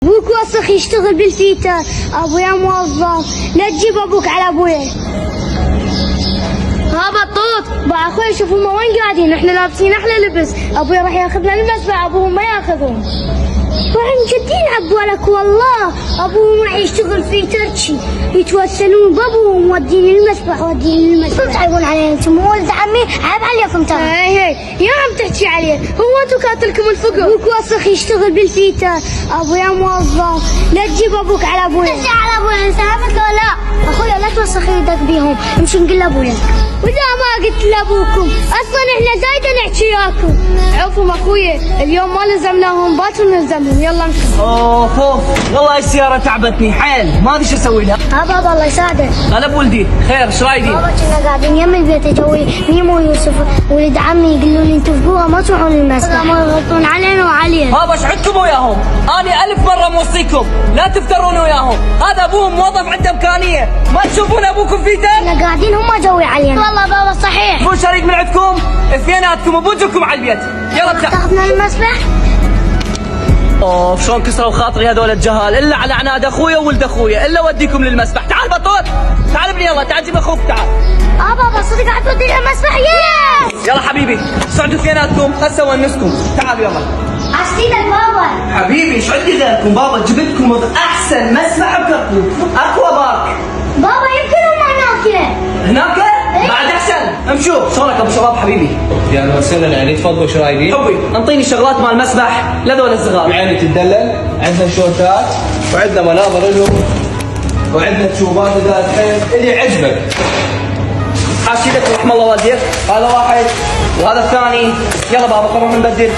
ابوك وسخ يشتغل بالفيتا، ابويا موظف، لا تجيب ابوك على ابويا. ها بطوط، با اخوي شوف هم وين قاعدين، احنا لابسين احلى لبس، ابويا راح ياخذنا المسبح، ابوهم ما ياخذهم. راح جدين يعبوا لك والله، ابوهم راح يشتغل في تركي، يتوسلون بابوهم وديني المسبح وديني المسبح. شو تعيبون علينا انتم؟ ولد عمي عيب عليكم ترى. هي يا عم تحكي عليه، هو انتم كاتلكم الفقر. ابوك وسخ يشتغل بالفيتا، ابويا موظف، لا تجيب ابوك على ابويا. تجي على ابويا سامك ولا لا؟ اخويا لا توسخ يدك بيهم، امشي نقول لابويا. ولا ما قلت لابوكم، اصلا احنا زايده نحكي وياكم. عفوا اخويا، اليوم ما لزمناهم، باكر نلزمهم، يلا نمشي. اوف والله السيارة تعبتني حيل، ما ادري شو اسوي لها. ها بابا الله يساعدك. هلا بولدي، خير ايش رايدين؟ بابا كنا قاعدين يم البيت اجوي ميمو ويوسف ولد عمي يقولوا لي انتم في جوا ما تروحون المسبح، ما يغلطون علينا وعليه. بابا ايش عندكم وياهم؟ انا 1000 مرة موصيكم لا تفترون وياهم، هذا ابوهم موظف عنده امكانية، ما تشوفون ابوكم فيته؟ احنا قاعدين هم جوي علينا. والله بابا صحيح. مو شريك من عندكم؟ اثنيناتكم ابوجكم على البيت، يلا تاخذنا المسبح؟ اوف شلون كسروا خاطري هذول الجهال، الا على عناد اخويا وولد اخويا، الا اوديكم للمسبح. تعال بطوط، تعال ابني يلا، تعال جيب اخوك تعال. بابا صدق قاعد تودينا المسبح. يس يلا حبيبي، صعدوا اثنيناتكم هسه ونسكم، تعالوا يلا. عشتينا بابا. حبيبي ايش عندي غيركم؟ بابا جبت لكم احسن مسبح بكركم، اقوى بارك. بابا يمكن هم هناك. هناك؟ بعد احسن، امشوا. شلونك ابو شباب حبيبي؟ يا اهلا وسهلا علي، تفضلوا شو رايدين؟ حبي انطيني شغلات مال المسبح لذول الصغار. يعني تدلل، عندنا شورتات وعندنا مناظر لهم وعندنا تشوبات ذات حيل اللي يعجبك. حاشيتك رحم الله والديك، هذا واحد وهذا الثاني. يلا بابا نروح نبدل.